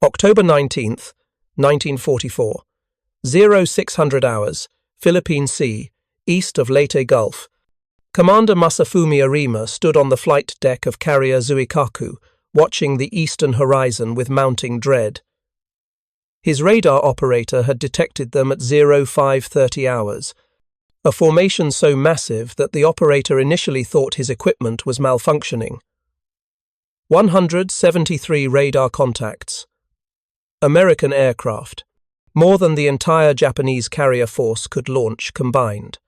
October 19th, 1944. 0600 hours, Philippine Sea, east of Leyte Gulf. Commander Arima stood on the flight deck of carrier Zuikaku, watching the eastern horizon with mounting dread. His radar operator had detected them at 0530 hours, a formation so massive that the operator initially thought his equipment was malfunctioning. 173 radar contacts. American aircraft, more than the entire Japanese carrier force could launch combined.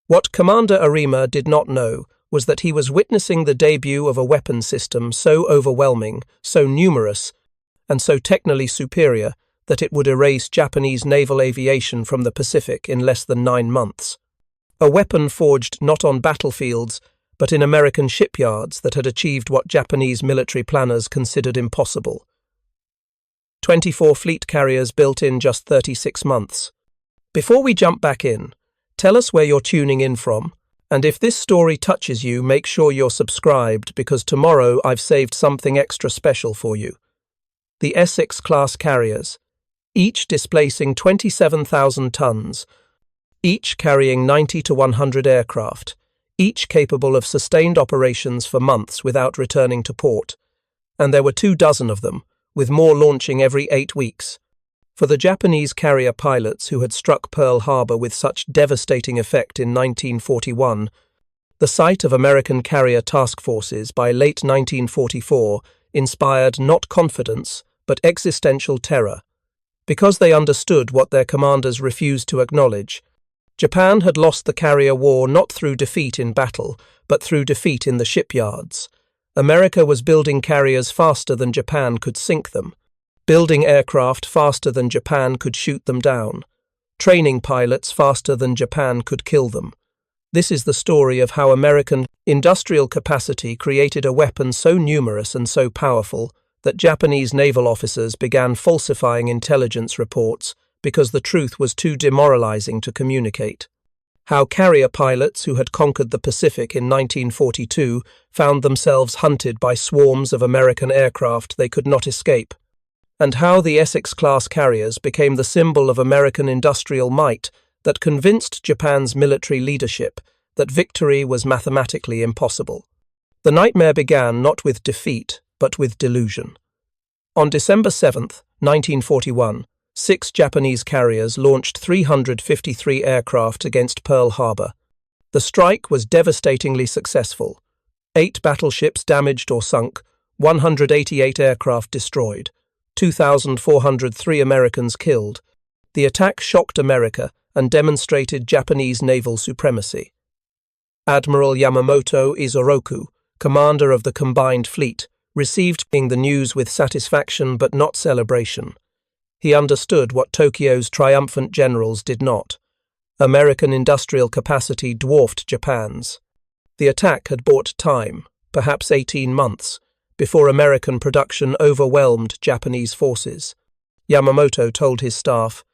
What Commander Arima did not know was that he was witnessing the debut of a weapon system so overwhelming, so numerous, and so technically superior that it would erase Japanese naval aviation from the Pacific in less than 9 months. A weapon forged not on battlefields, but in American shipyards that had achieved what Japanese military planners considered impossible. 24 fleet carriers built in just 36 months. Before we jump back in, tell us where you're tuning in from, and if this story touches you, make sure you're subscribed because tomorrow I've saved something extra special for you. The Essex class carriers, each displacing 27,000 tons, each carrying 90 to 100 aircraft, each capable of sustained operations for months without returning to port, and there were 24 of them, with more launching every 8 weeks. For the Japanese carrier pilots who had struck Pearl Harbor with such devastating effect in 1941, the sight of American carrier task forces by late 1944 inspired not confidence but existential terror. Because they understood what their commanders refused to acknowledge, Japan had lost the carrier war not through defeat in battle, but through defeat in the shipyards. America was building carriers faster than Japan could sink them, building aircraft faster than Japan could shoot them down, training pilots faster than Japan could kill them. This is the story of how American industrial capacity created a weapon so numerous and so powerful that Japanese naval officers began falsifying intelligence reports because the truth was too demoralizing to communicate. How carrier pilots who had conquered the Pacific in 1942 found themselves hunted by swarms of American aircraft they could not escape, and how the Essex-class carriers became the symbol of American industrial might that convinced Japan's military leadership that victory was mathematically impossible. The nightmare began not with defeat, but with delusion. On December 7, 1941, 6 Japanese carriers launched 353 aircraft against Pearl Harbor. The strike was devastatingly successful. 8 battleships damaged or sunk, 188 aircraft destroyed, 2,403 Americans killed. The attack shocked America and demonstrated Japanese naval supremacy. Admiral Yamamoto Isoroku, commander of the combined fleet, received the news with satisfaction but not celebration. He understood what Tokyo's triumphant generals did not. American industrial capacity dwarfed Japan's. The attack had bought time, perhaps 18 months, before American production overwhelmed Japanese forces. Yamamoto told his staff,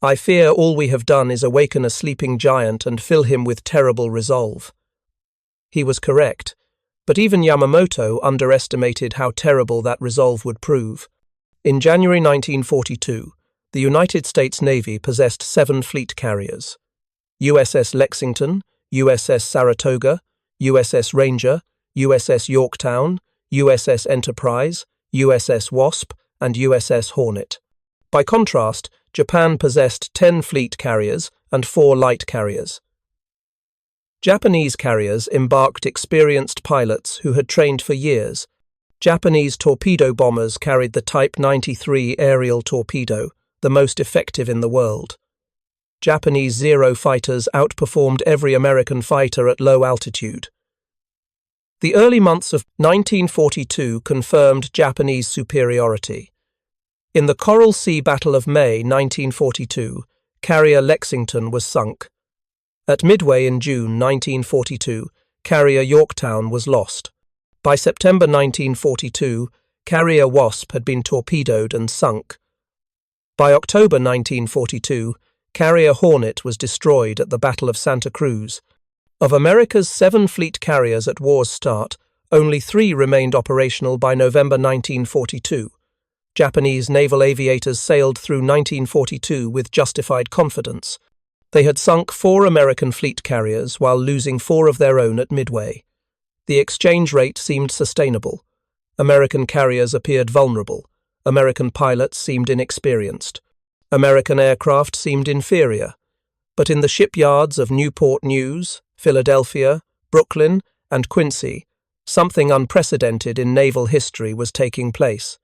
"I fear all we have done is awaken a sleeping giant and fill him with terrible resolve." He was correct, but even Yamamoto underestimated how terrible that resolve would prove. In January 1942, the United States Navy possessed 7 fleet carriers: USS Lexington, USS Saratoga, USS Ranger, USS Yorktown, USS Enterprise, USS Wasp, and USS Hornet. By contrast, Japan possessed 10 fleet carriers and 4 light carriers. Japanese carriers embarked experienced pilots who had trained for years. Japanese torpedo bombers carried the Type 93 aerial torpedo, the most effective in the world. Japanese Zero fighters outperformed every American fighter at low altitude. The early months of 1942 confirmed Japanese superiority. In the Coral Sea Battle of May 1942, carrier Lexington was sunk. At Midway in June 1942, carrier Yorktown was lost. By September 1942, carrier Wasp had been torpedoed and sunk. By October 1942, carrier Hornet was destroyed at the Battle of Santa Cruz. Of America's 7 fleet carriers at war's start, only 3 remained operational by November 1942. Japanese naval aviators sailed through 1942 with justified confidence. They had sunk 4 American fleet carriers while losing 4 of their own at Midway. The exchange rate seemed sustainable. American carriers appeared vulnerable. American pilots seemed inexperienced. American aircraft seemed inferior. But in the shipyards of Newport News, Philadelphia, Brooklyn, and Quincy, something unprecedented in naval history was taking place.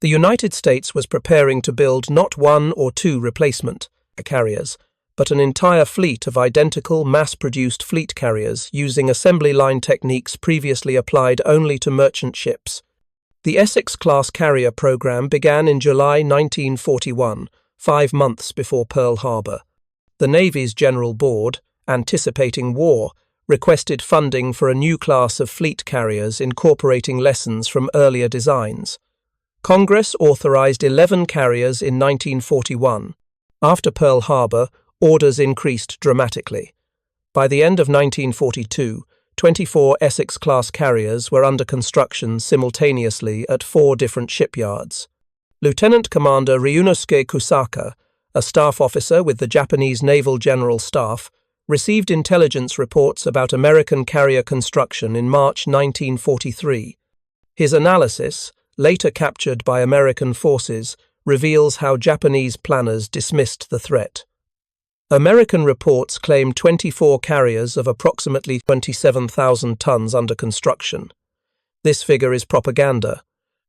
The United States was preparing to build not 1 or 2 replacement carriers, but an entire fleet of identical mass-produced fleet carriers using assembly line techniques previously applied only to merchant ships. The Essex-class carrier program began in July 1941, 5 months before Pearl Harbor. The Navy's General Board, anticipating war, requested funding for a new class of fleet carriers incorporating lessons from earlier designs. Congress authorized 11 carriers in 1941. After Pearl Harbor, orders increased dramatically. By the end of 1942, 24 Essex-class carriers were under construction simultaneously at 4 different shipyards. Lieutenant Commander Ryunosuke Kusaka, a staff officer with the Japanese Naval General Staff, received intelligence reports about American carrier construction in March 1943. His analysis, later captured by American forces, reveals how Japanese planners dismissed the threat. American reports claim 24 carriers of approximately 27,000 tons under construction. This figure is propaganda.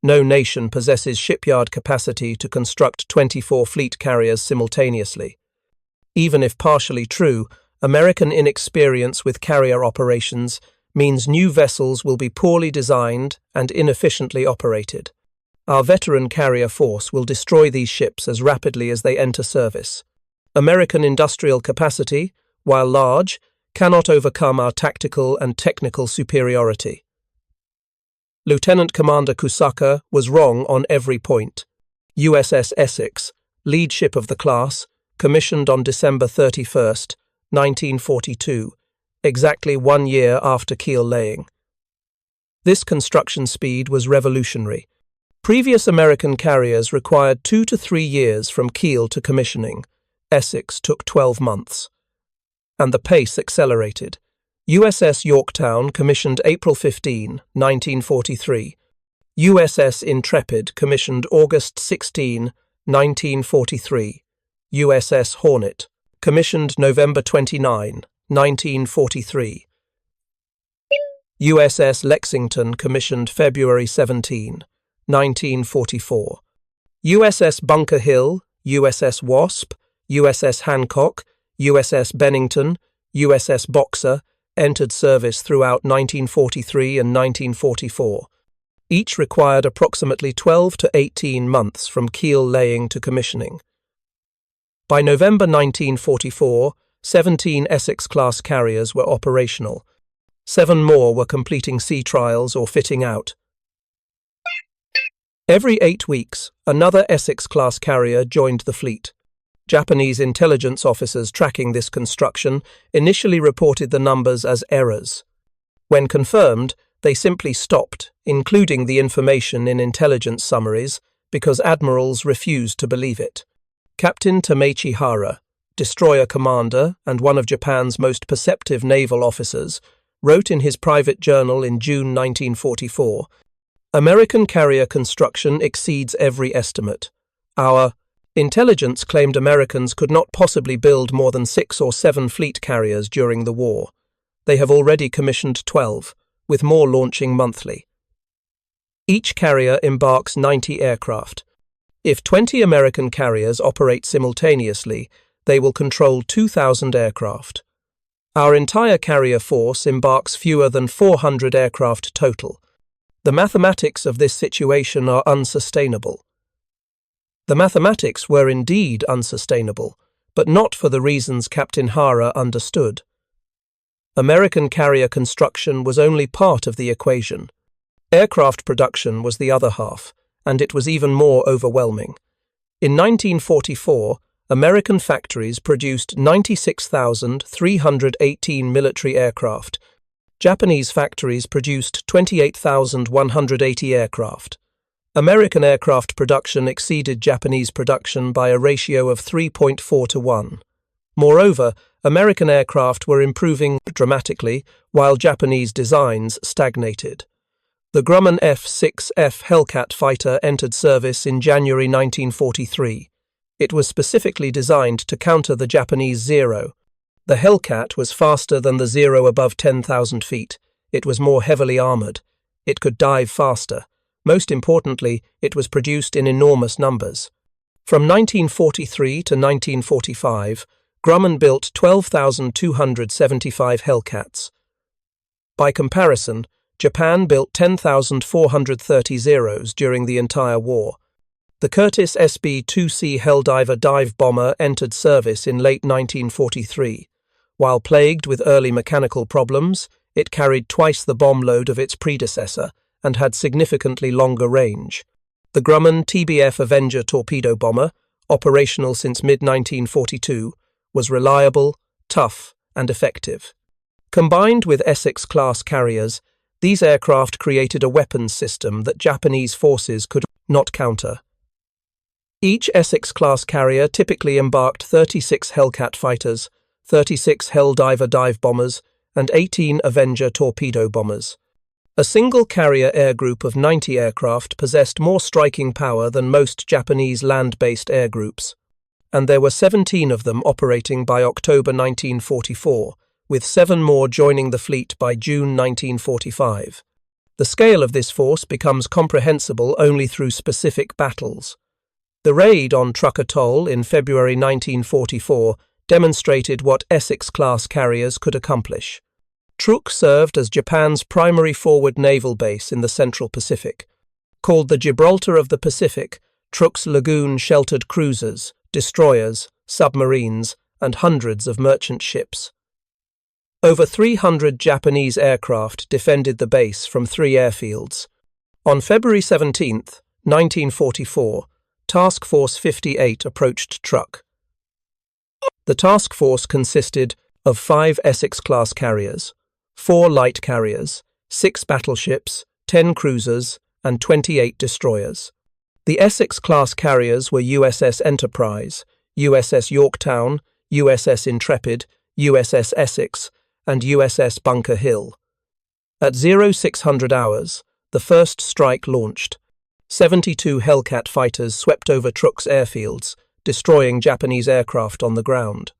No nation possesses shipyard capacity to construct 24 fleet carriers simultaneously. Even if partially true, American inexperience with carrier operations means new vessels will be poorly designed and inefficiently operated. Our veteran carrier force will destroy these ships as rapidly as they enter service. American industrial capacity, while large, cannot overcome our tactical and technical superiority. Lieutenant Commander Kusaka was wrong on every point. USS Essex, lead ship of the class, commissioned on December 31, 1942, exactly 1 year after keel laying. This construction speed was revolutionary. Previous American carriers required 2 to 3 years from keel to commissioning. Essex took 12 months. And the pace accelerated. USS Yorktown commissioned April 15, 1943. USS Intrepid commissioned August 16, 1943. USS Hornet commissioned November 29, 1943. USS Lexington commissioned February 17, 1944. USS Bunker Hill, USS Wasp, USS Hancock, USS Bennington, USS Boxer entered service throughout 1943 and 1944. Each required approximately 12 to 18 months from keel laying to commissioning. By November 1944, 17 Essex-class carriers were operational. 7 more were completing sea trials or fitting out. Every 8 weeks, another Essex-class carrier joined the fleet. Japanese intelligence officers tracking this construction initially reported the numbers as errors. When confirmed, they simply stopped, including the information in intelligence summaries, because admirals refused to believe it. Captain Tamechi Hara, destroyer commander and one of Japan's most perceptive naval officers, wrote in his private journal in June 1944, "American carrier construction exceeds every estimate. Our intelligence claimed Americans could not possibly build more than 6 or 7 fleet carriers during the war. They have already commissioned 12, with more launching monthly. Each carrier embarks 90 aircraft. If 20 American carriers operate simultaneously, they will control 2,000 aircraft. Our entire carrier force embarks fewer than 400 aircraft total. The mathematics of this situation are unsustainable." The mathematics were indeed unsustainable, but not for the reasons Captain Hara understood. American carrier construction was only part of the equation. Aircraft production was the other half, and it was even more overwhelming. In 1944, American factories produced 96,318 military aircraft. Japanese factories produced 28,180 aircraft. American aircraft production exceeded Japanese production by a ratio of 3.4 to 1. Moreover, American aircraft were improving dramatically, while Japanese designs stagnated. The Grumman F-6F Hellcat fighter entered service in January 1943. It was specifically designed to counter the Japanese Zero. The Hellcat was faster than the Zero above 10,000 feet. It was more heavily armored. It could dive faster. Most importantly, it was produced in enormous numbers. From 1943 to 1945, Grumman built 12,275 Hellcats. By comparison, Japan built 10,430 Zeros during the entire war. The Curtiss SB-2C Helldiver dive bomber entered service in late 1943. While plagued with early mechanical problems, it carried twice the bomb load of its predecessor and had significantly longer range. The Grumman TBF Avenger torpedo bomber, operational since mid-1942, was reliable, tough, and effective. Combined with Essex-class carriers, these aircraft created a weapons system that Japanese forces could not counter. Each Essex-class carrier typically embarked 36 Hellcat fighters, 36 Helldiver dive bombers, and 18 Avenger torpedo bombers. A single carrier air group of 90 aircraft possessed more striking power than most Japanese land-based air groups, and there were 17 of them operating by October 1944, with 7 more joining the fleet by June 1945. The scale of this force becomes comprehensible only through specific battles. The raid on Truk Atoll in February 1944 demonstrated what Essex-class carriers could accomplish. Truk served as Japan's primary forward naval base in the Central Pacific. Called the Gibraltar of the Pacific, Truk's lagoon sheltered cruisers, destroyers, submarines, and hundreds of merchant ships. Over 300 Japanese aircraft defended the base from 3 airfields. On February 17, 1944, Task Force 58 approached Truk. The task force consisted of 5 Essex-class carriers, 4 light carriers, 6 battleships, 10 cruisers, and 28 destroyers. The Essex-class carriers were USS Enterprise, USS Yorktown, USS Intrepid, USS Essex, and USS Bunker Hill. At 0600 hours, the first strike launched. 72 Hellcat fighters swept over Truk's airfields, destroying Japanese aircraft on the ground.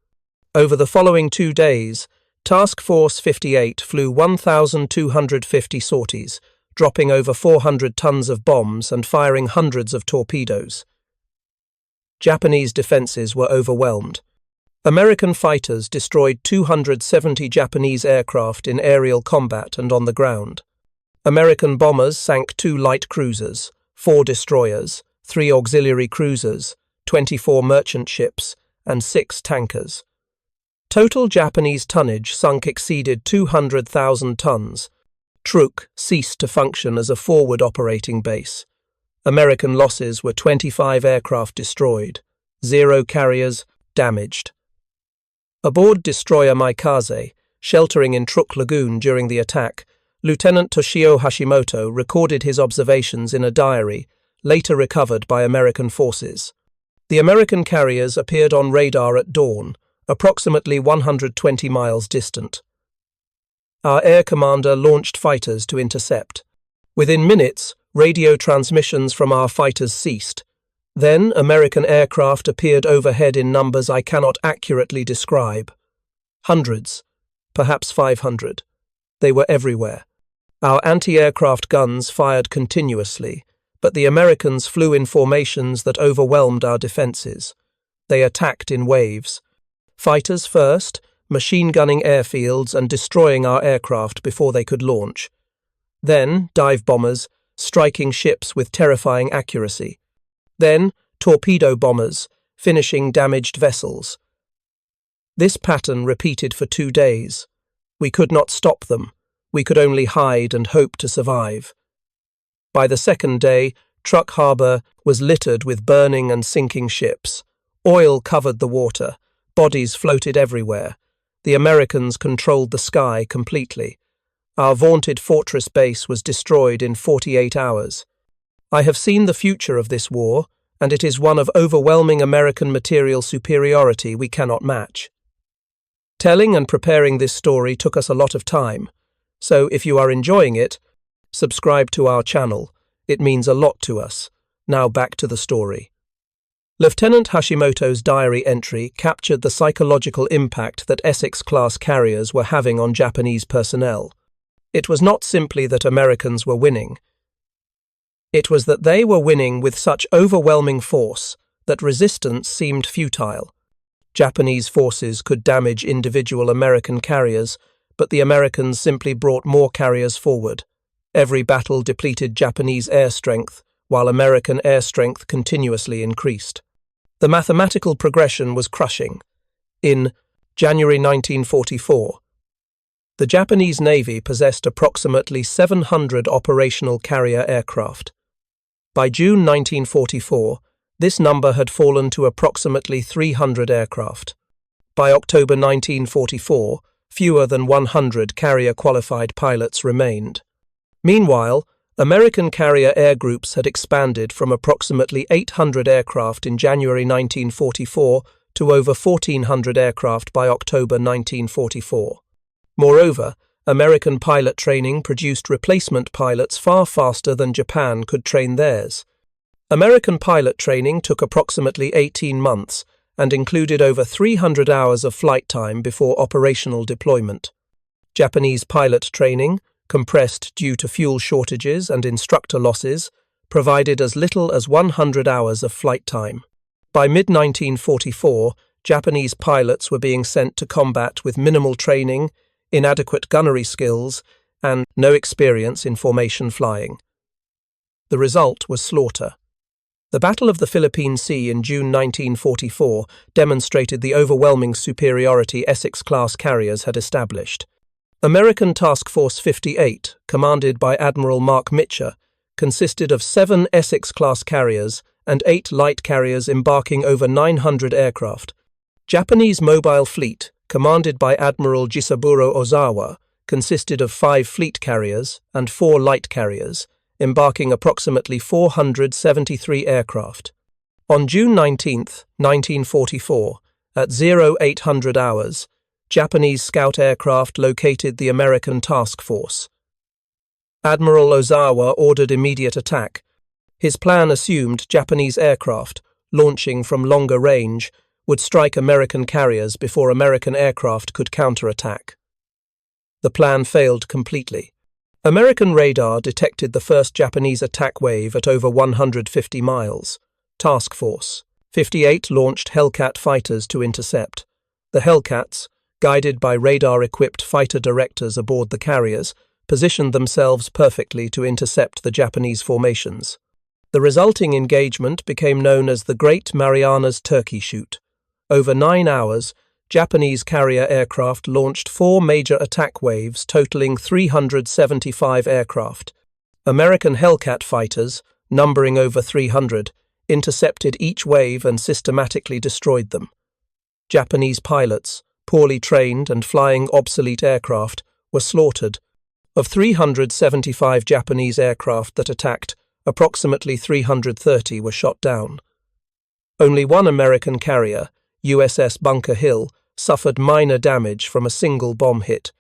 Over the following 2 days, Task Force 58 flew 1,250 sorties, dropping over 400 tons of bombs and firing hundreds of torpedoes. Japanese defenses were overwhelmed. American fighters destroyed 270 Japanese aircraft in aerial combat and on the ground. American bombers sank 2 light cruisers, 4 destroyers, 3 auxiliary cruisers, 24 merchant ships, and 6 tankers. Total Japanese tonnage sunk exceeded 200,000 tons. Truk ceased to function as a forward operating base. American losses were 25 aircraft destroyed, 0 carriers damaged. Aboard destroyer Maikaze, sheltering in Truk Lagoon during the attack, Lieutenant Toshio Hashimoto recorded his observations in a diary, later recovered by American forces. The American carriers appeared on radar at dawn, approximately 120 miles distant. Our air commander launched fighters to intercept. Within minutes, radio transmissions from our fighters ceased. Then American aircraft appeared overhead in numbers I cannot accurately describe. Hundreds, perhaps 500. They were everywhere. Our anti-aircraft guns fired continuously, but the Americans flew in formations that overwhelmed our defenses. They attacked in waves. Fighters first, machine-gunning airfields and destroying our aircraft before they could launch. Then dive bombers, striking ships with terrifying accuracy. Then torpedo bombers, finishing damaged vessels. This pattern repeated for 2 days. We could not stop them. We could only hide and hope to survive. By the second day, Truk Harbor was littered with burning and sinking ships. Oil covered the water. Bodies floated everywhere. The Americans controlled the sky completely. Our vaunted fortress base was destroyed in 48 hours. I have seen the future of this war, and it is one of overwhelming American material superiority we cannot match. Telling and preparing this story took us a lot of time, so if you are enjoying it, subscribe to our channel. It means a lot to us. Now back to the story. Lieutenant Hashimoto's diary entry captured the psychological impact that Essex-class carriers were having on Japanese personnel. It was not simply that Americans were winning. It was that they were winning with such overwhelming force that resistance seemed futile. Japanese forces could damage individual American carriers, but the Americans simply brought more carriers forward. Every battle depleted Japanese air strength, while American air strength continuously increased. The mathematical progression was crushing. In January 1944, the Japanese Navy possessed approximately 700 operational carrier aircraft. By June 1944, this number had fallen to approximately 300 aircraft. By October 1944, fewer than 100 carrier-qualified pilots remained. Meanwhile, American carrier air groups had expanded from approximately 800 aircraft in January 1944 to over 1,400 aircraft by October 1944. Moreover, American pilot training produced replacement pilots far faster than Japan could train theirs. American pilot training took approximately 18 months and included over 300 hours of flight time before operational deployment. Japanese pilot training, compressed due to fuel shortages and instructor losses, provided as little as 100 hours of flight time. By mid-1944, Japanese pilots were being sent to combat with minimal training, inadequate gunnery skills, and no experience in formation flying. The result was slaughter. The Battle of the Philippine Sea in June 1944 demonstrated the overwhelming superiority Essex-class carriers had established. American Task Force 58, commanded by Admiral Mark Mitcher, consisted of 7 Essex-class carriers and 8 light carriers embarking over 900 aircraft. Japanese Mobile Fleet, commanded by Admiral Jisaburo Ozawa, consisted of 5 fleet carriers and 4 light carriers, embarking approximately 473 aircraft. On June 19, 1944, at 0800 hours, Japanese scout aircraft located the American task force. Admiral Ozawa ordered immediate attack. His plan assumed Japanese aircraft, launching from longer range, would strike American carriers before American aircraft could counterattack. The plan failed completely. American radar detected the first Japanese attack wave at over 150 miles. Task Force 58 launched Hellcat fighters to intercept. The Hellcats, guided by radar-equipped fighter directors aboard the carriers, positioned themselves perfectly to intercept the Japanese formations. The resulting engagement became known as the Great Marianas Turkey Shoot. Over 9 hours, Japanese carrier aircraft launched 4 major attack waves totaling 375 aircraft. American Hellcat fighters, numbering over 300, intercepted each wave and systematically destroyed them. Japanese pilots, poorly trained and flying obsolete aircraft, were slaughtered. Of 375 Japanese aircraft that attacked, approximately 330 were shot down. Only one American carrier, USS Bunker Hill, suffered minor damage from a single bomb hit.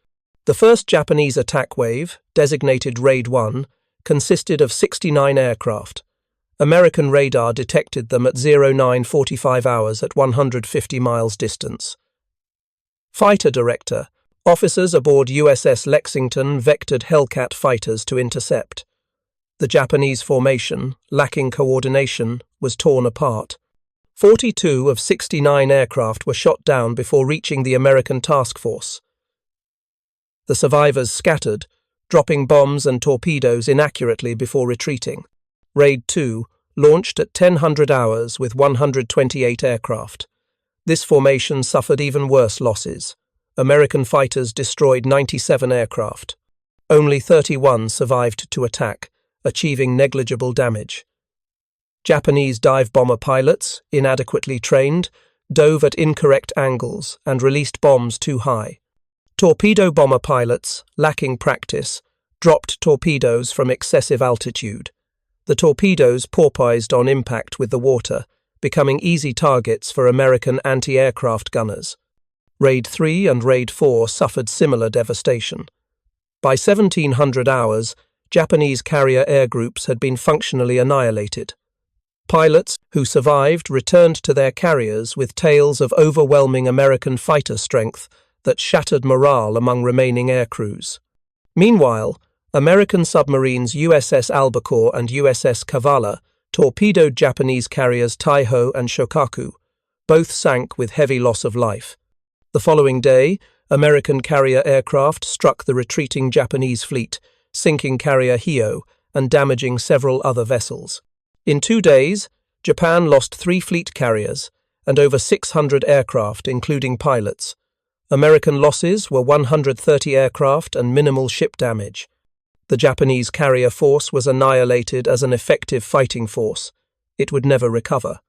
The first Japanese attack wave, designated Raid 1, consisted of 69 aircraft. American radar detected them at 0945 hours at 150 miles distance. Fighter Director, officers aboard USS Lexington vectored Hellcat fighters to intercept. The Japanese formation, lacking coordination, was torn apart. 42 of 69 aircraft were shot down before reaching the American task force. The survivors scattered, dropping bombs and torpedoes inaccurately before retreating. Raid 2 launched at 1000 hours with 128 aircraft. This formation suffered even worse losses. American fighters destroyed 97 aircraft. Only 31 survived to attack, achieving negligible damage. Japanese dive bomber pilots, inadequately trained, dove at incorrect angles and released bombs too high. Torpedo bomber pilots, lacking practice, dropped torpedoes from excessive altitude. The torpedoes porpoised on impact with the water, becoming easy targets for American anti-aircraft gunners. Raid 3 and Raid 4 suffered similar devastation. By 1700 hours, Japanese carrier air groups had been functionally annihilated. Pilots who survived returned to their carriers with tales of overwhelming American fighter strength that shattered morale among remaining air crews. Meanwhile, American submarines USS Albacore and USS Kavala torpedoed Japanese carriers Taiho and Shokaku. Both sank with heavy loss of life. The following day, American carrier aircraft struck the retreating Japanese fleet, sinking carrier Hio and damaging several other vessels. In 2 days, Japan lost 3 fleet carriers and over 600 aircraft, including pilots. American losses were 130 aircraft and minimal ship damage. The Japanese carrier force was annihilated as an effective fighting force. It would never recover.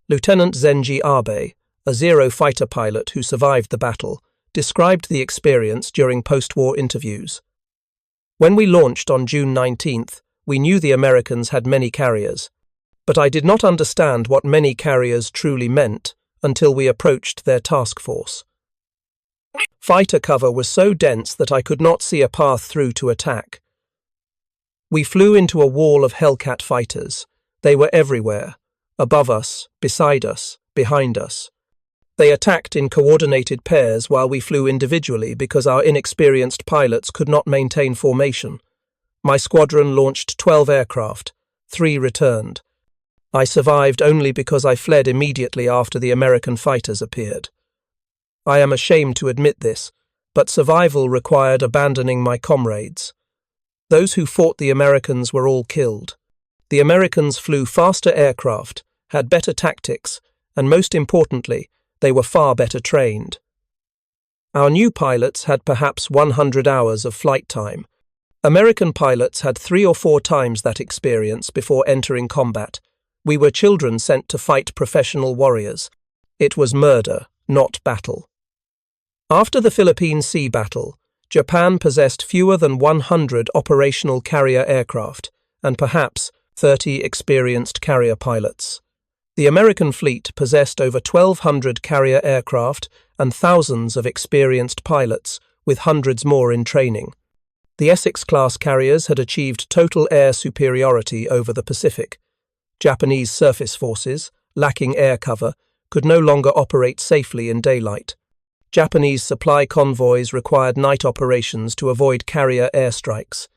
Lieutenant Zenji Abe, a Zero fighter pilot who survived the battle, described the experience during post-war interviews. When we launched on June 19th, we knew the Americans had many carriers, but I did not understand what many carriers truly meant until we approached their task force. Fighter cover was so dense that I could not see a path through to attack. We flew into a wall of Hellcat fighters. They were everywhere, above us, beside us, behind us. They attacked in coordinated pairs while we flew individually because our inexperienced pilots could not maintain formation. My squadron launched 12 aircraft. 3 returned. I survived only because I fled immediately after the American fighters appeared. I am ashamed to admit this, but survival required abandoning my comrades. Those who fought the Americans were all killed. The Americans flew faster aircraft, had better tactics, and most importantly, they were far better trained. Our new pilots had perhaps 100 hours of flight time. American pilots had 3 or 4 times that experience before entering combat. We were children sent to fight professional warriors. It was murder, not battle. After the Philippine Sea battle, Japan possessed fewer than 100 operational carrier aircraft and perhaps 30 experienced carrier pilots. The American fleet possessed over 1,200 carrier aircraft and thousands of experienced pilots, with hundreds more in training. The Essex-class carriers had achieved total air superiority over the Pacific. Japanese surface forces, lacking air cover, could no longer operate safely in daylight. Japanese supply convoys required night operations to avoid carrier airstrikes.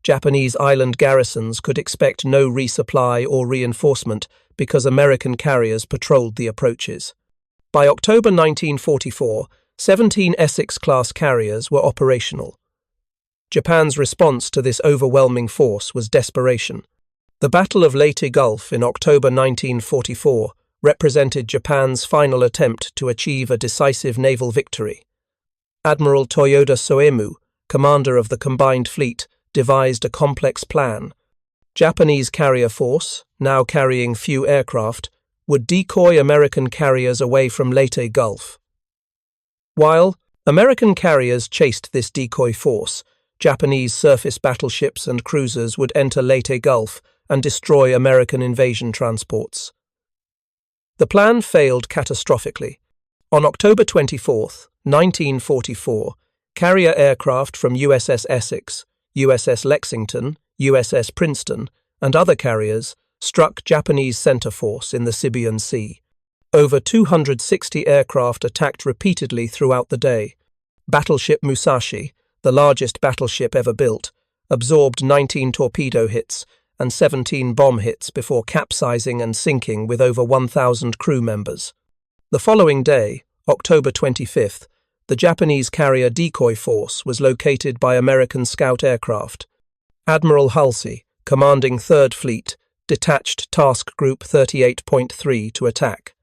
Japanese island garrisons could expect no resupply or reinforcement because American carriers patrolled the approaches. By October 1944, 17 Essex-class carriers were operational. Japan's response to this overwhelming force was desperation. The Battle of Leyte Gulf in October 1944 represented Japan's final attempt to achieve a decisive naval victory. Admiral Toyoda Soemu, commander of the combined fleet, devised a complex plan. Japanese carrier force, now carrying few aircraft, would decoy American carriers away from Leyte Gulf. While American carriers chased this decoy force, Japanese surface battleships and cruisers would enter Leyte Gulf and destroy American invasion transports. The plan failed catastrophically. On October 24, 1944, carrier aircraft from USS Essex, USS Lexington, USS Princeton, and other carriers struck Japanese center force in the Philippine Sea. Over 260 aircraft attacked repeatedly throughout the day. Battleship Musashi, the largest battleship ever built, absorbed 19 torpedo hits and 17 bomb hits before capsizing and sinking with over 1,000 crew members. The following day, October 25th, the Japanese carrier decoy force was located by American scout aircraft. Admiral Halsey, commanding 3rd Fleet, detached Task Group 38.3 to attack.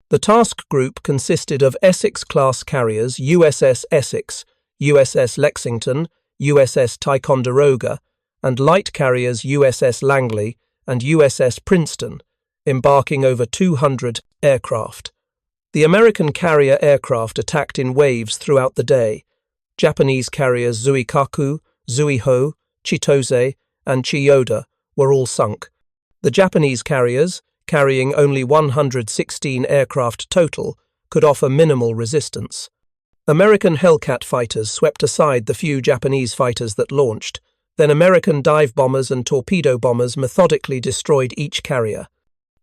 The task group consisted of Essex-class carriers USS Essex, USS Lexington, USS Ticonderoga, and light carriers USS Langley and USS Princeton, embarking over 200 aircraft. The American carrier aircraft attacked in waves throughout the day. Japanese carriers Zuikaku, Zuiho, Chitose, and Chiyoda were all sunk, The Japanese carriers, carrying only 116 aircraft total, could offer minimal resistance. American Hellcat fighters swept aside the few Japanese fighters that launched, then American dive bombers and torpedo bombers methodically destroyed each carrier.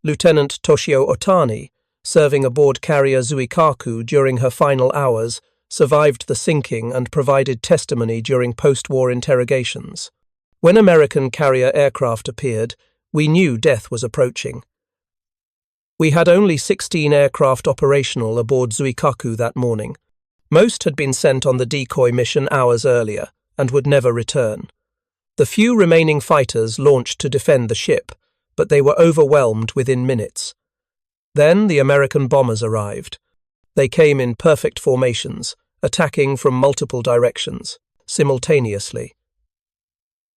Lieutenant Toshio Otani, serving aboard carrier Zuikaku during her final hours, survived the sinking and provided testimony during post-war interrogations. When American carrier aircraft appeared, we knew death was approaching. We had only 16 aircraft operational aboard Zuikaku that morning. Most had been sent on the decoy mission hours earlier and would never return. The few remaining fighters launched to defend the ship, but they were overwhelmed within minutes. Then the American bombers arrived. They came in perfect formations, attacking from multiple directions, simultaneously.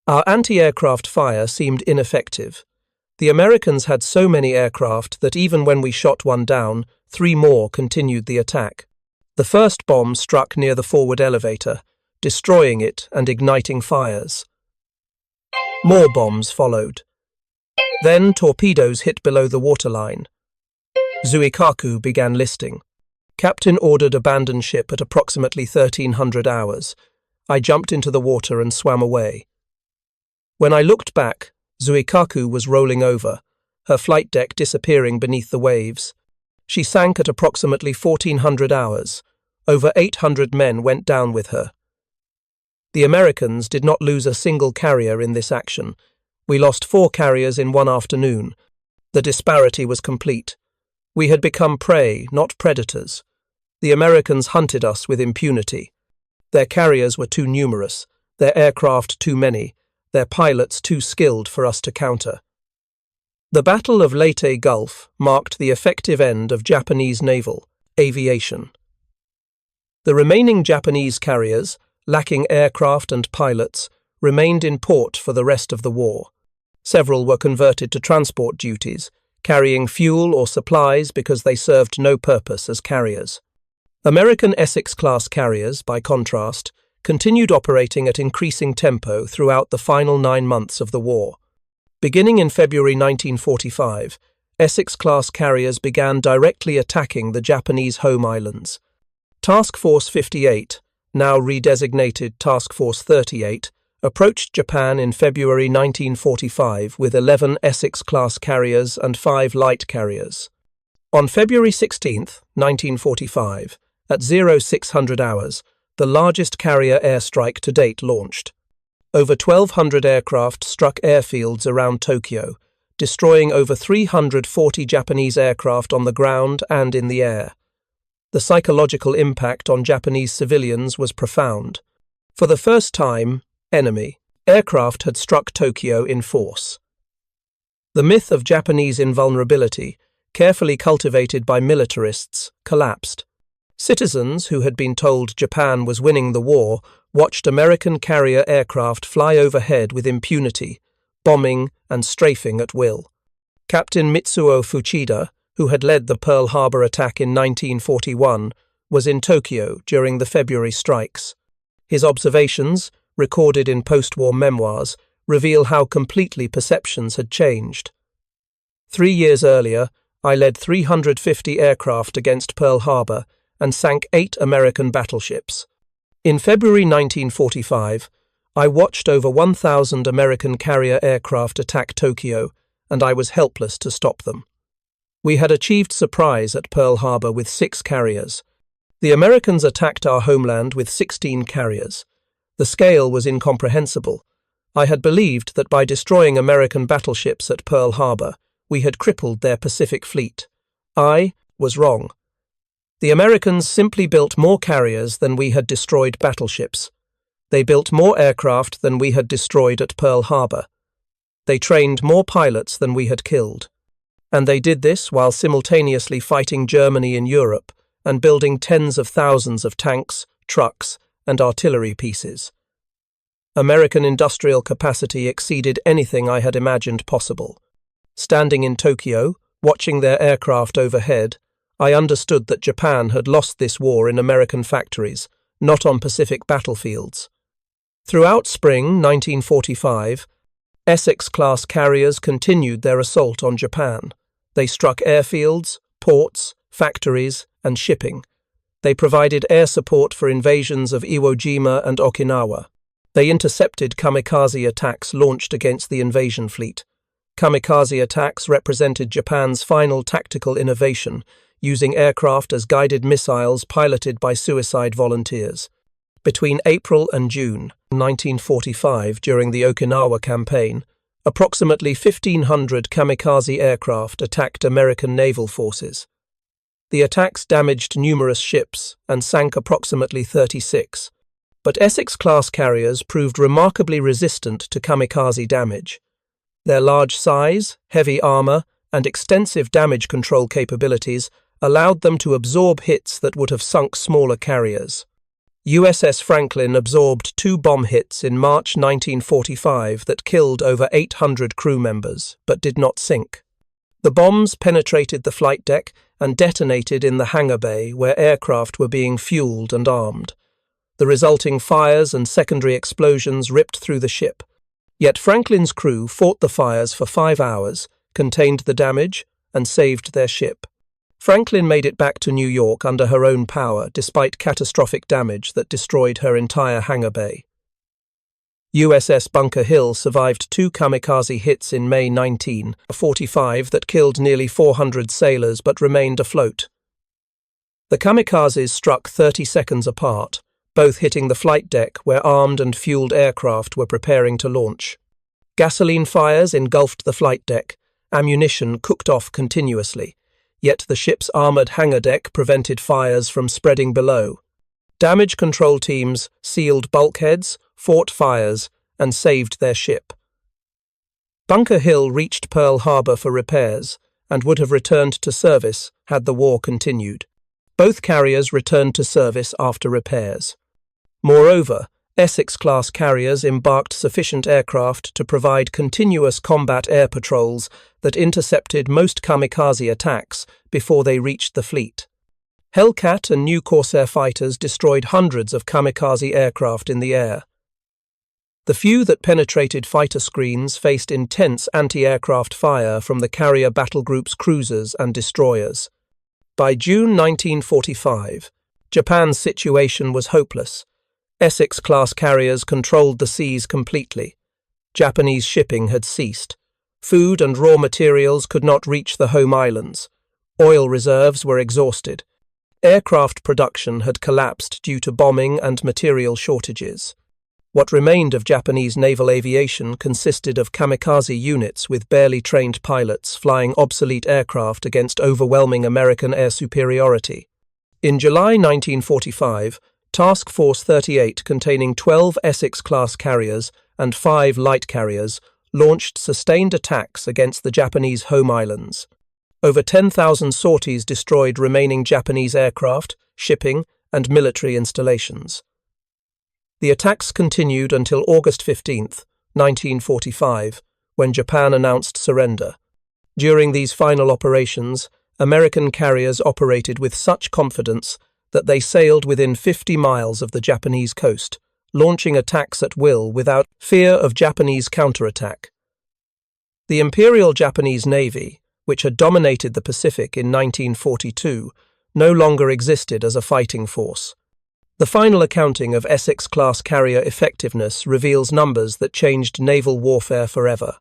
Our anti-aircraft fire seemed ineffective. The Americans had so many aircraft that even when we shot one down, 3 more continued the attack. The first bomb struck near the forward elevator, destroying it and igniting fires. More bombs followed. Then torpedoes hit below the waterline. Zuikaku began listing. Captain ordered abandon ship at approximately 1300 hours. I jumped into the water and swam away. When I looked back, Zuikaku was rolling over, her flight deck disappearing beneath the waves. She sank at approximately 1400 hours. Over 800 men went down with her. The Americans did not lose a single carrier in this action. We lost 4 carriers in one afternoon. The disparity was complete. We had become prey, not predators. The Americans hunted us with impunity. Their carriers were too numerous, their aircraft too many, their pilots too skilled for us to counter. The Battle of Leyte Gulf marked the effective end of Japanese naval aviation. The remaining Japanese carriers, lacking aircraft and pilots, remained in port for the rest of the war. Several were converted to transport duties, carrying fuel or supplies because they served no purpose as carriers. American Essex-class carriers, by contrast, continued operating at increasing tempo throughout the final 9 months of the war. Beginning in February 1945, Essex-class carriers began directly attacking the Japanese home islands. Task Force 58, now redesignated Task Force 38, approached Japan in February 1945 with 11 Essex-class carriers and 5 light carriers. On February 16, 1945, at 0600 hours, the largest carrier airstrike to date launched. Over 1,200 aircraft struck airfields around Tokyo, destroying over 340 Japanese aircraft on the ground and in the air. The psychological impact on Japanese civilians was profound. For the first time, enemy aircraft had struck Tokyo in force. The myth of Japanese invulnerability, carefully cultivated by militarists, collapsed. Citizens who had been told Japan was winning the war watched American carrier aircraft fly overhead with impunity, bombing and strafing at will. Captain Mitsuo Fuchida, who had led the Pearl Harbor attack in 1941, was in Tokyo during the February strikes. His observations, recorded in post-war memoirs, reveal how completely perceptions had changed. 3 years earlier, I led 350 aircraft against Pearl Harbor and sank 8 American battleships. In February 1945, I watched over 1,000 American carrier aircraft attack Tokyo, and I was helpless to stop them. We had achieved surprise at Pearl Harbor with 6 carriers. The Americans attacked our homeland with 16 carriers. The scale was incomprehensible. I had believed that by destroying American battleships at Pearl Harbor, we had crippled their Pacific fleet. I was wrong. The Americans simply built more carriers than we had destroyed battleships. They built more aircraft than we had destroyed at Pearl Harbor. They trained more pilots than we had killed. And they did this while simultaneously fighting Germany in Europe and building tens of thousands of tanks, trucks, and artillery pieces. American industrial capacity exceeded anything I had imagined possible. Standing in Tokyo, watching their aircraft overhead, I understood that Japan had lost this war in American factories, not on Pacific battlefields. Throughout spring 1945, Essex-class carriers continued their assault on Japan. They struck airfields, ports, factories, and shipping. They provided air support for invasions of Iwo Jima and Okinawa. They intercepted kamikaze attacks launched against the invasion fleet. Kamikaze attacks represented Japan's final tactical innovation, using aircraft as guided missiles piloted by suicide volunteers. Between April and June 1945, during the Okinawa campaign, approximately 1,500 kamikaze aircraft attacked American naval forces. The attacks damaged numerous ships and sank approximately 36, but Essex-class carriers proved remarkably resistant to kamikaze damage. Their large size, heavy armor, and extensive damage control capabilities allowed them to absorb hits that would have sunk smaller carriers. USS Franklin absorbed 2 bomb hits in March 1945 that killed over 800 crew members, but did not sink. The bombs penetrated the flight deck and detonated in the hangar bay where aircraft were being fueled and armed. The resulting fires and secondary explosions ripped through the ship. Yet Franklin's crew fought the fires for 5 hours, contained the damage, and saved their ship. Franklin made it back to New York under her own power despite catastrophic damage that destroyed her entire hangar bay. USS Bunker Hill survived 2 kamikaze hits in May 1945 that killed nearly 400 sailors but remained afloat. The kamikazes struck 30 seconds apart, both hitting the flight deck where armed and fueled aircraft were preparing to launch. Gasoline fires engulfed the flight deck, ammunition cooked off continuously, yet the ship's armored hangar deck prevented fires from spreading below. Damage control teams sealed bulkheads, fought fires, and saved their ship. Bunker Hill reached Pearl Harbor for repairs and would have returned to service had the war continued. Both carriers returned to service after repairs. Moreover, Essex-class carriers embarked sufficient aircraft to provide continuous combat air patrols that intercepted most kamikaze attacks before they reached the fleet. Hellcat and new Corsair fighters destroyed hundreds of kamikaze aircraft in the air. The few that penetrated fighter screens faced intense anti-aircraft fire from the carrier battle group's cruisers and destroyers. By June 1945, Japan's situation was hopeless. Essex-class carriers controlled the seas completely. Japanese shipping had ceased. Food and raw materials could not reach the home islands. Oil reserves were exhausted. Aircraft production had collapsed due to bombing and material shortages. What remained of Japanese naval aviation consisted of kamikaze units with barely trained pilots flying obsolete aircraft against overwhelming American air superiority. In July 1945, Task Force 38, containing 12 Essex-class carriers and 5 light carriers, launched sustained attacks against the Japanese home islands. Over 10,000 sorties destroyed remaining Japanese aircraft, shipping, and military installations. The attacks continued until August 15, 1945, when Japan announced surrender. During these final operations, American carriers operated with such confidence that they sailed within 50 miles of the Japanese coast, launching attacks at will without fear of Japanese counterattack. The Imperial Japanese Navy, which had dominated the Pacific in 1942, no longer existed as a fighting force. The final accounting of Essex-class carrier effectiveness reveals numbers that changed naval warfare forever.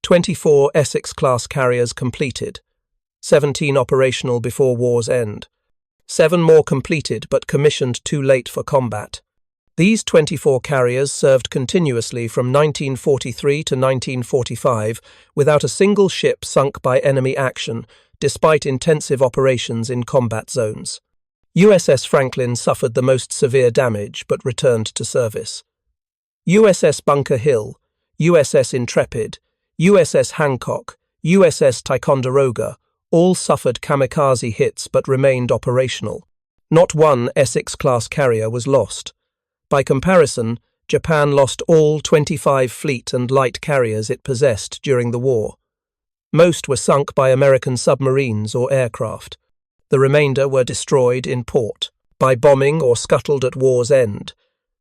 24 Essex-class carriers completed, 17 operational before war's end. 7 more completed but commissioned too late for combat. These 24 carriers served continuously from 1943 to 1945 without a single ship sunk by enemy action, despite intensive operations in combat zones. USS Franklin suffered the most severe damage but returned to service. USS Bunker Hill, USS Intrepid, USS Hancock, USS Ticonderoga all suffered kamikaze hits but remained operational. Not one Essex-class carrier was lost. By comparison, Japan lost all 25 fleet and light carriers it possessed during the war. Most were sunk by American submarines or aircraft. The remainder were destroyed in port, by bombing or scuttled at war's end.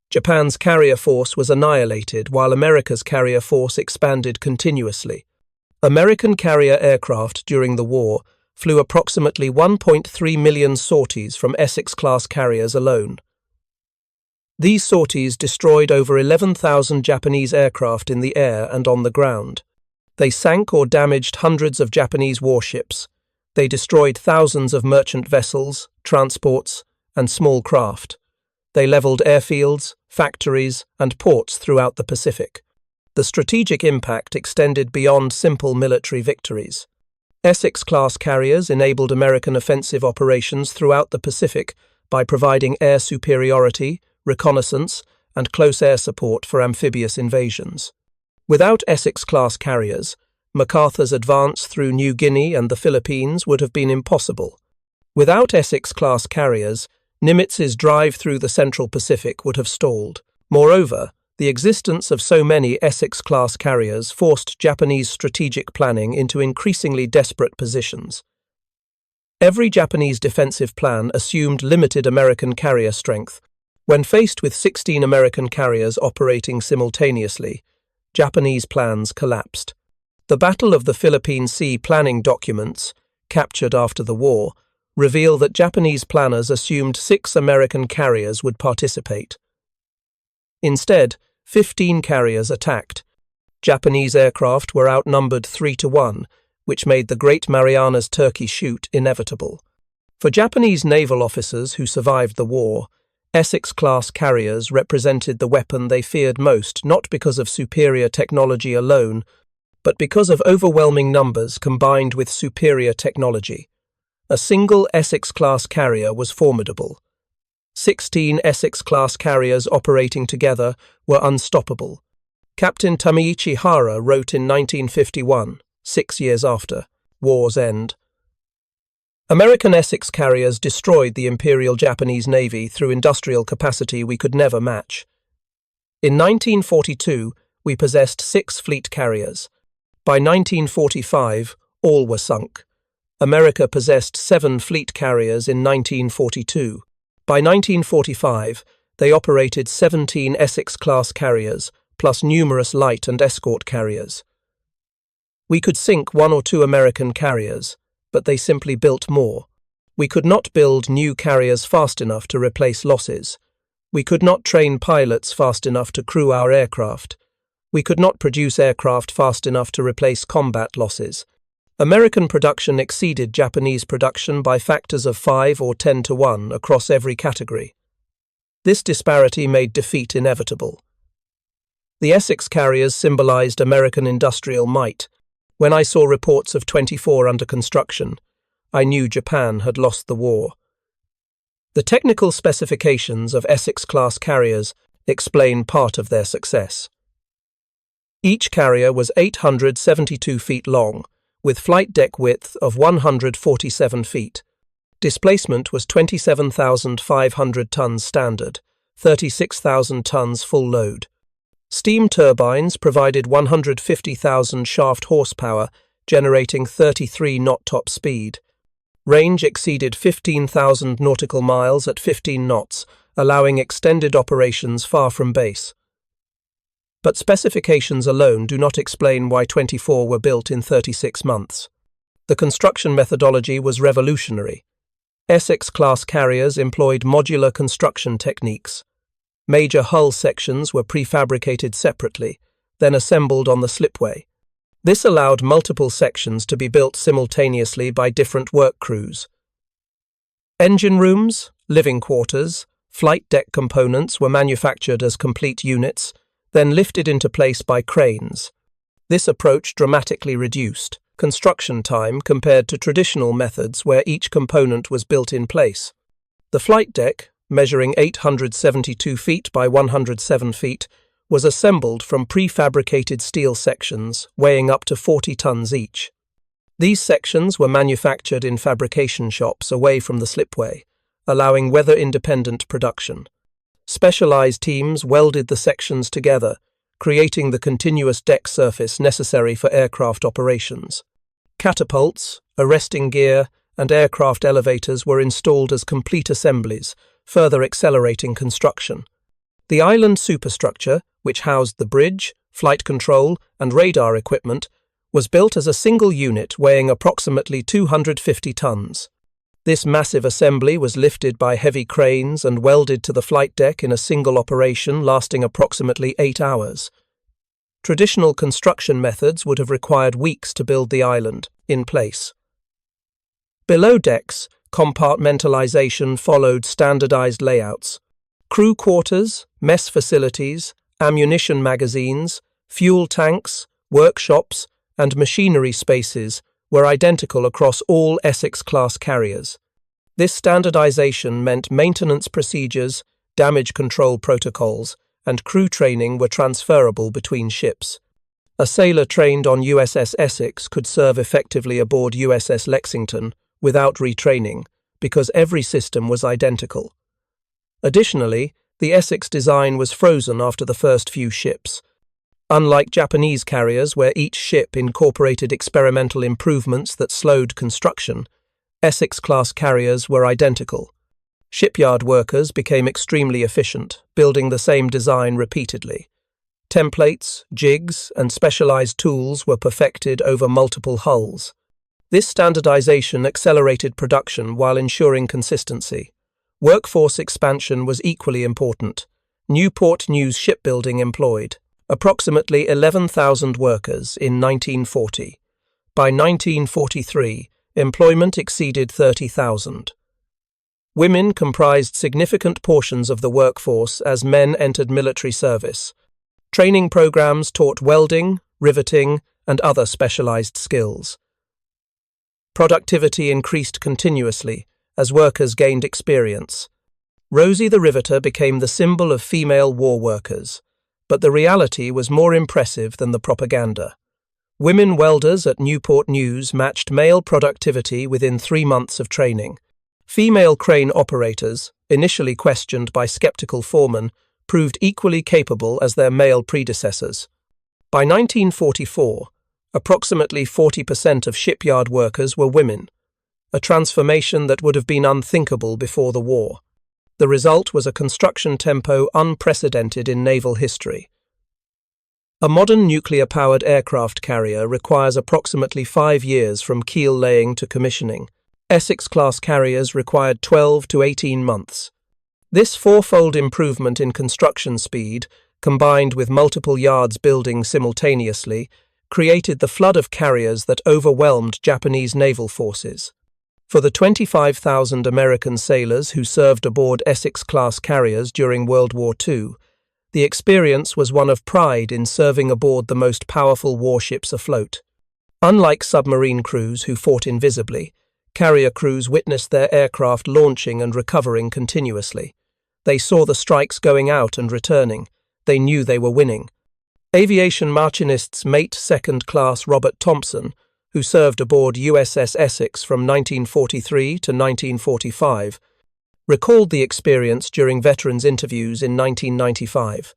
Japan's carrier force was annihilated while America's carrier force expanded continuously. American carrier aircraft during the war flew approximately 1.3 million sorties from Essex-class carriers alone. These sorties destroyed over 11,000 Japanese aircraft in the air and on the ground. They sank or damaged hundreds of Japanese warships. They destroyed thousands of merchant vessels, transports, and small craft. They leveled airfields, factories, and ports throughout the Pacific. The strategic impact extended beyond simple military victories. Essex-class carriers enabled American offensive operations throughout the Pacific by providing air superiority, reconnaissance, and close air support for amphibious invasions. Without Essex-class carriers, MacArthur's advance through New Guinea and the Philippines would have been impossible. Without Essex-class carriers, Nimitz's drive through the Central Pacific would have stalled. Moreover, the existence of so many Essex-class carriers forced Japanese strategic planning into increasingly desperate positions. Every Japanese defensive plan assumed limited American carrier strength. When faced with 16 American carriers operating simultaneously, Japanese plans collapsed. The Battle of the Philippine Sea planning documents, captured after the war, reveal that Japanese planners assumed 6 American carriers would participate. Instead, 15 carriers attacked. Japanese aircraft were outnumbered 3-1, which made the Great Marianas Turkey Shoot inevitable. For Japanese naval officers who survived the war, Essex-class carriers represented the weapon they feared most, not because of superior technology alone, but because of overwhelming numbers combined with superior technology. A single Essex-class carrier was formidable. 16 Essex-class carriers operating together were unstoppable. Captain Tameichi Hara wrote in 1951, 6 years after war's end. American Essex carriers destroyed the Imperial Japanese Navy through industrial capacity we could never match. In 1942, we possessed 6 fleet carriers. By 1945, all were sunk. America possessed 7 fleet carriers in 1942. By 1945, they operated 17 Essex-class carriers, plus numerous light and escort carriers. We could sink 1 or 2 American carriers, but they simply built more. We could not build new carriers fast enough to replace losses. We could not train pilots fast enough to crew our aircraft. We could not produce aircraft fast enough to replace combat losses. American production exceeded Japanese production by factors of 5 or 10-1 across every category. This disparity made defeat inevitable. The Essex carriers symbolized American industrial might. When I saw reports of 24 under construction, I knew Japan had lost the war. The technical specifications of Essex-class carriers explain part of their success. Each carrier was 872 feet long, with flight deck width of 147 feet. Displacement was 27,500 tons standard, 36,000 tons full load. Steam turbines provided 150,000 shaft horsepower, generating 33 knot top speed. Range exceeded 15,000 nautical miles at 15 knots, allowing extended operations far from base. But specifications alone do not explain why 24 were built in 36 months. The construction methodology was revolutionary. Essex-class carriers employed modular construction techniques. Major hull sections were prefabricated separately, then assembled on the slipway. This allowed multiple sections to be built simultaneously by different work crews. Engine rooms, living quarters, flight deck components were manufactured as complete units, then lifted into place by cranes. This approach dramatically reduced construction time compared to traditional methods where each component was built in place. The flight deck, measuring 872 feet by 107 feet, was assembled from prefabricated steel sections weighing up to 40 tons each. These sections were manufactured in fabrication shops away from the slipway, allowing weather-independent production. Specialized teams welded the sections together, creating the continuous deck surface necessary for aircraft operations. Catapults, arresting gear, and aircraft elevators were installed as complete assemblies, further accelerating construction. The island superstructure, which housed the bridge, flight control, and radar equipment, was built as a single unit weighing approximately 250 tons. This massive assembly was lifted by heavy cranes and welded to the flight deck in a single operation lasting approximately 8 hours. Traditional construction methods would have required weeks to build the island in place. Below decks, compartmentalization followed standardized layouts. Crew quarters, mess facilities, ammunition magazines, fuel tanks, workshops, and machinery spaces were identical across all Essex-class carriers. This standardization meant maintenance procedures, damage control protocols, and crew training were transferable between ships. A sailor trained on USS Essex could serve effectively aboard USS Lexington without retraining, because every system was identical. Additionally, the Essex design was frozen after the first few ships. Unlike Japanese carriers, where each ship incorporated experimental improvements that slowed construction, Essex-class carriers were identical. Shipyard workers became extremely efficient, building the same design repeatedly. Templates, jigs, and specialized tools were perfected over multiple hulls. This standardization accelerated production while ensuring consistency. Workforce expansion was equally important. Newport News Shipbuilding employed approximately 11,000 workers in 1940. By 1943, employment exceeded 30,000. Women comprised significant portions of the workforce as men entered military service. Training programs taught welding, riveting, and other specialized skills. Productivity increased continuously as workers gained experience. Rosie the Riveter became the symbol of female war workers, but the reality was more impressive than the propaganda. Women welders at Newport News matched male productivity within 3 months of training. Female crane operators, initially questioned by skeptical foremen, proved equally capable as their male predecessors. By 1944, approximately 40% of shipyard workers were women, a transformation that would have been unthinkable before the war. The result was a construction tempo unprecedented in naval history. A modern nuclear-powered aircraft carrier requires approximately 5 years from keel laying to commissioning. Essex-class carriers required 12 to 18 months. This fourfold improvement in construction speed, combined with multiple yards building simultaneously, created the flood of carriers that overwhelmed Japanese naval forces. For the 25,000 American sailors who served aboard Essex-class carriers during World War II, the experience was one of pride in serving aboard the most powerful warships afloat. Unlike submarine crews who fought invisibly, carrier crews witnessed their aircraft launching and recovering continuously. They saw the strikes going out and returning. They knew they were winning. Aviation Machinist's mate second class Robert Thompson, who served aboard USS Essex from 1943 to 1945, recalled the experience during veterans' interviews in 1995.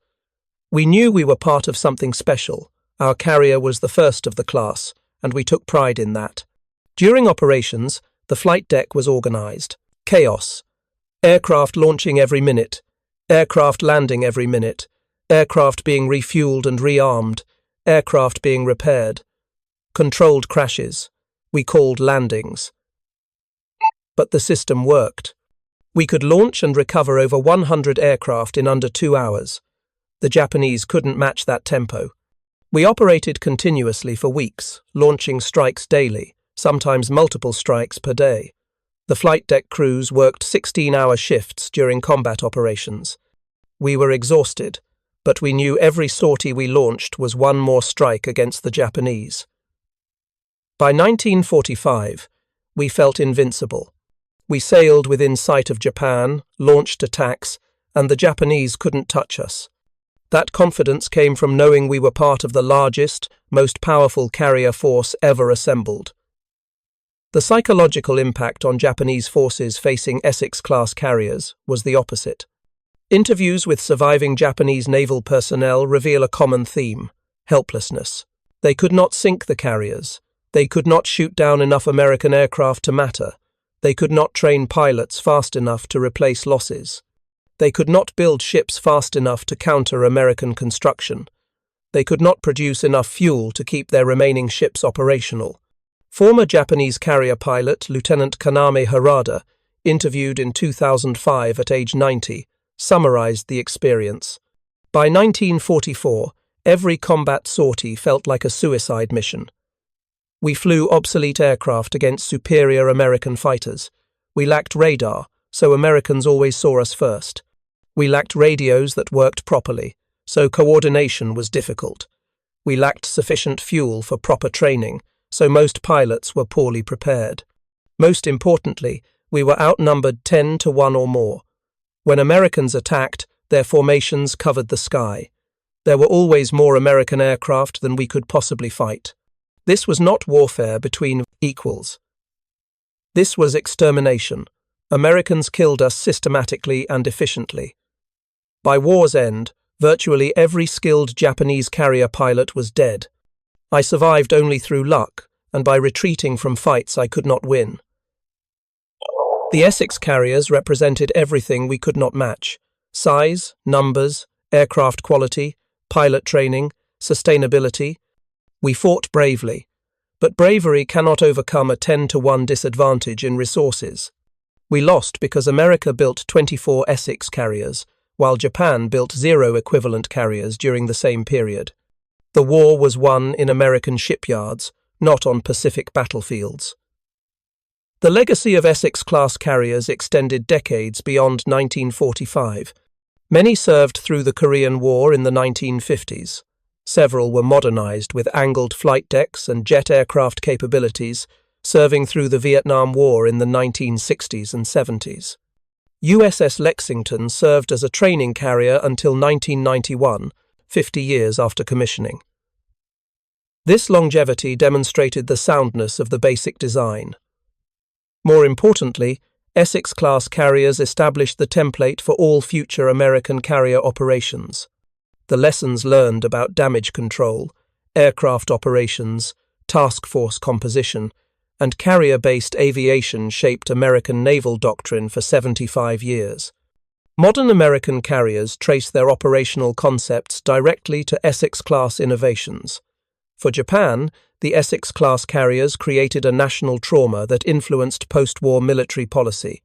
"We knew we were part of something special. Our carrier was the first of the class, and we took pride in that." During operations, the flight deck was organized. Chaos. Aircraft launching every minute. Aircraft landing every minute. Aircraft being refueled and rearmed. Aircraft being repaired. Controlled crashes. We called landings. But the system worked. We could launch and recover over 100 aircraft in under 2 hours. The Japanese couldn't match that tempo. We operated continuously for weeks, launching strikes daily, sometimes multiple strikes per day. The flight deck crews worked 16-hour shifts during combat operations. We were exhausted, but we knew every sortie we launched was one more strike against the Japanese. By 1945, we felt invincible. We sailed within sight of Japan, launched attacks, and the Japanese couldn't touch us. That confidence came from knowing we were part of the largest, most powerful carrier force ever assembled. The psychological impact on Japanese forces facing Essex-class carriers was the opposite. Interviews with surviving Japanese naval personnel reveal a common theme: helplessness. They could not sink the carriers. They could not shoot down enough American aircraft to matter. They could not train pilots fast enough to replace losses. They could not build ships fast enough to counter American construction. They could not produce enough fuel to keep their remaining ships operational. Former Japanese carrier pilot Lieutenant Kaname Harada, interviewed in 2005 at age 90, summarized the experience. By 1944, every combat sortie felt like a suicide mission. We flew obsolete aircraft against superior American fighters. We lacked radar, so Americans always saw us first. We lacked radios that worked properly, so coordination was difficult. We lacked sufficient fuel for proper training, so most pilots were poorly prepared. Most importantly, we were outnumbered 10 to 1 or more. When Americans attacked, their formations covered the sky. There were always more American aircraft than we could possibly fight. This was not warfare between equals. This was extermination. Americans killed us systematically and efficiently. By war's end, virtually every skilled Japanese carrier pilot was dead. I survived only through luck, and by retreating from fights I could not win. The Essex carriers represented everything we could not match: size, numbers, aircraft quality, pilot training, sustainability. We fought bravely, but bravery cannot overcome a 10 to 1 disadvantage in resources. We lost because America built 24 Essex carriers, while Japan built 0 equivalent carriers during the same period. The war was won in American shipyards, not on Pacific battlefields. The legacy of Essex-class carriers extended decades beyond 1945. Many served through the Korean War in the 1950s. Several were modernized with angled flight decks and jet aircraft capabilities, serving through the Vietnam War in the 1960s and 70s. USS Lexington served as a training carrier until 1991, 50 years after commissioning. This longevity demonstrated the soundness of the basic design. More importantly, Essex-class carriers established the template for all future American carrier operations. The lessons learned about damage control, aircraft operations, task force composition, and carrier-based aviation shaped American naval doctrine for 75 years. Modern American carriers trace their operational concepts directly to Essex-class innovations. For Japan, the Essex-class carriers created a national trauma that influenced post-war military policy.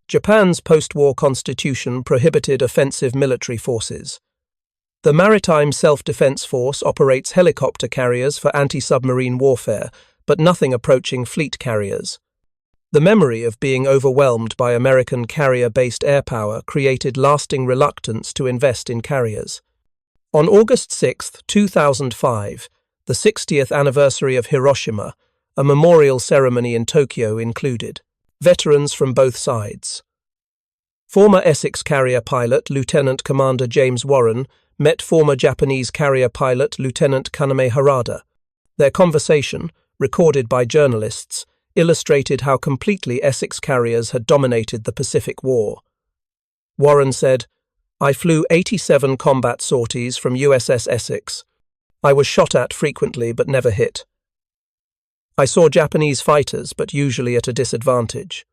Japan's post-war constitution prohibited offensive military forces. The Maritime Self-Defense Force operates helicopter carriers for anti-submarine warfare, but nothing approaching fleet carriers. The memory of being overwhelmed by American carrier-based air power created lasting reluctance to invest in carriers. On August 6, 2005, the 60th anniversary of Hiroshima, a memorial ceremony in Tokyo included veterans from both sides. Former Essex carrier pilot Lieutenant Commander James Warren met former Japanese carrier pilot Lieutenant Kaname Harada. Their conversation, recorded by journalists, illustrated how completely Essex carriers had dominated the Pacific War. Warren said, "I flew 87 combat sorties from USS Essex. I was shot at frequently but never hit. I saw Japanese fighters but usually at a disadvantage.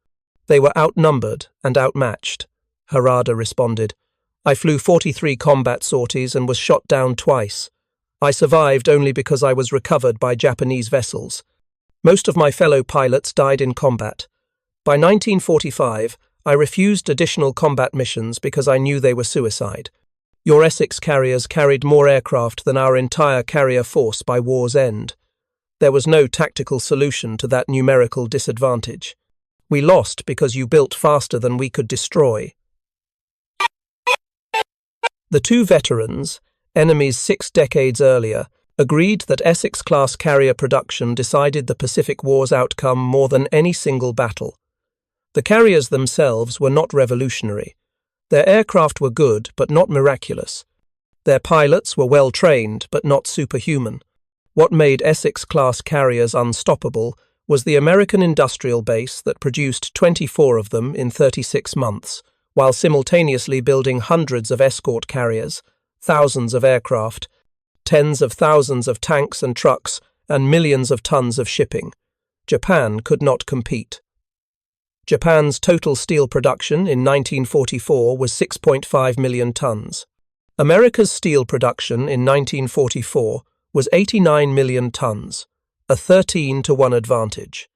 They were outnumbered and outmatched." Harada responded, "I flew 43 combat sorties and was shot down twice. I survived only because I was recovered by Japanese vessels. Most of my fellow pilots died in combat. By 1945, I refused additional combat missions because I knew they were suicide. Your Essex carriers carried more aircraft than our entire carrier force by war's end. There was no tactical solution to that numerical disadvantage. We lost because you built faster than we could destroy." The two veterans, enemies 6 decades earlier, agreed that Essex-class carrier production decided the Pacific War's outcome more than any single battle. The carriers themselves were not revolutionary. Their aircraft were good, but not miraculous. Their pilots were well trained, but not superhuman. What made Essex-class carriers unstoppable was the American industrial base that produced 24 of them in 36 months, while simultaneously building hundreds of escort carriers, thousands of aircraft, tens of thousands of tanks and trucks, and millions of tons of shipping. Japan could not compete. Japan's total steel production in 1944 was 6.5 million tons. America's steel production in 1944 was 89 million tons, a 13-to-1 advantage.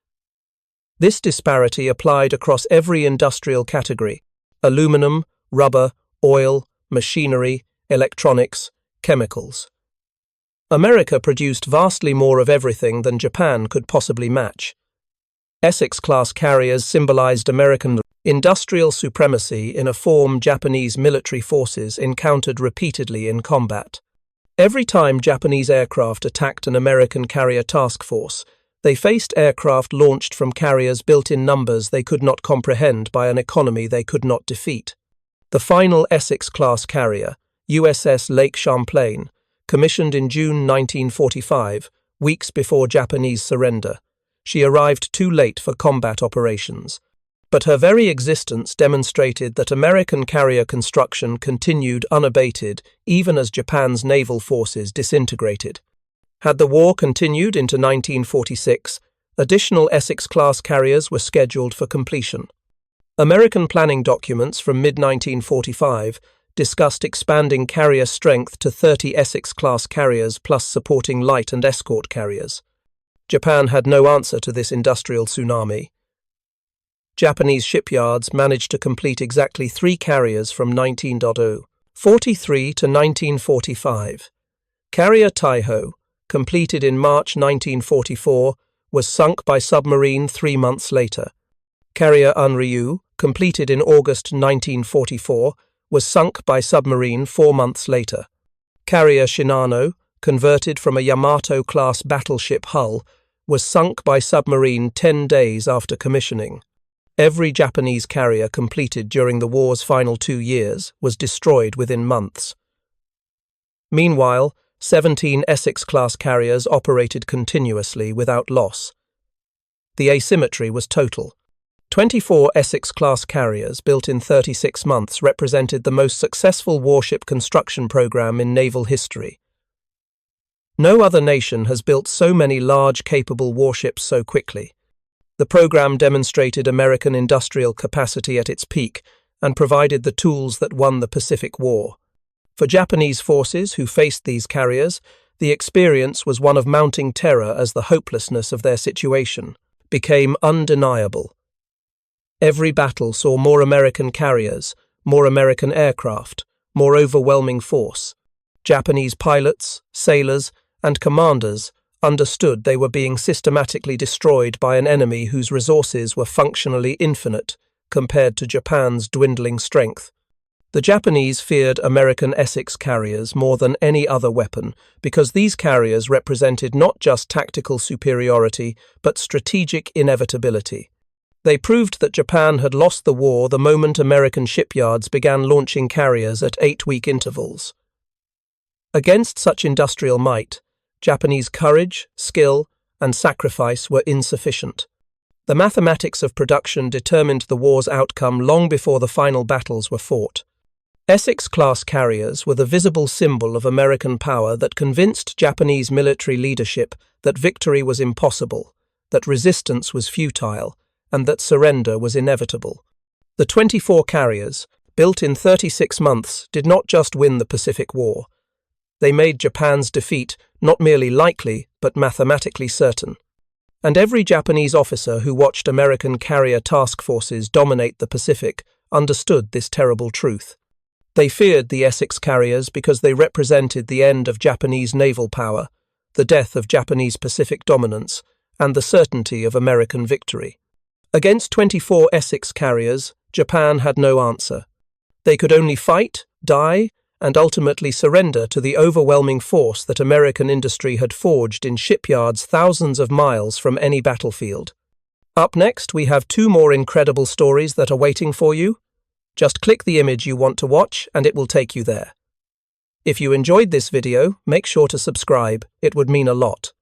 This disparity applied across every industrial category: aluminum, rubber, oil, machinery, electronics, chemicals. America produced vastly more of everything than Japan could possibly match. Essex-class carriers symbolized American industrial supremacy in a form Japanese military forces encountered repeatedly in combat. Every time Japanese aircraft attacked an American carrier task force, they faced aircraft launched from carriers built in numbers they could not comprehend by an economy they could not defeat. The final Essex-class carrier, USS Lake Champlain, commissioned in June 1945, weeks before Japanese surrender. She arrived too late for combat operations, but her very existence demonstrated that American carrier construction continued unabated even as Japan's naval forces disintegrated. Had the war continued into 1946, additional Essex-class carriers were scheduled for completion. American planning documents from mid-1945 discussed expanding carrier strength to 30 Essex-class carriers plus supporting light and escort carriers. Japan had no answer to this industrial tsunami. Japanese shipyards managed to complete exactly 3 carriers from 1943 to 1945. Carrier Taiho, completed in March 1944, was sunk by submarine 3 months later. Carrier Unryu, completed in August 1944, was sunk by submarine 4 months later. Carrier Shinano, converted from a Yamato-class battleship hull, was sunk by submarine 10 days after commissioning. Every Japanese carrier completed during the war's final 2 years was destroyed within months. Meanwhile, 17 Essex-class carriers operated continuously without loss. The asymmetry was total. 24 Essex-class carriers built in 36 months represented the most successful warship construction program in naval history. No other nation has built so many large, capable warships so quickly. The program demonstrated American industrial capacity at its peak and provided the tools that won the Pacific War. For Japanese forces who faced these carriers, the experience was one of mounting terror as the hopelessness of their situation became undeniable. Every battle saw more American carriers, more American aircraft, more overwhelming force. Japanese pilots, sailors, and commanders understood they were being systematically destroyed by an enemy whose resources were functionally infinite compared to Japan's dwindling strength. The Japanese feared American Essex carriers more than any other weapon because these carriers represented not just tactical superiority but strategic inevitability. They proved that Japan had lost the war the moment American shipyards began launching carriers at 8-week intervals. Against such industrial might, Japanese courage, skill, and sacrifice were insufficient. The mathematics of production determined the war's outcome long before the final battles were fought. Essex-class carriers were the visible symbol of American power that convinced Japanese military leadership that victory was impossible, that resistance was futile, and that surrender was inevitable. The 24 carriers, built in 36 months, did not just win the Pacific War. They made Japan's defeat not merely likely, but mathematically certain. And every Japanese officer who watched American carrier task forces dominate the Pacific understood this terrible truth. They feared the Essex carriers because they represented the end of Japanese naval power, the death of Japanese Pacific dominance, and the certainty of American victory. Against 24 Essex carriers, Japan had no answer. They could only fight, die, and ultimately surrender to the overwhelming force that American industry had forged in shipyards thousands of miles from any battlefield. Up next, we have 2 more incredible stories that are waiting for you. Just click the image you want to watch and it will take you there. If you enjoyed this video, make sure to subscribe. It would mean a lot.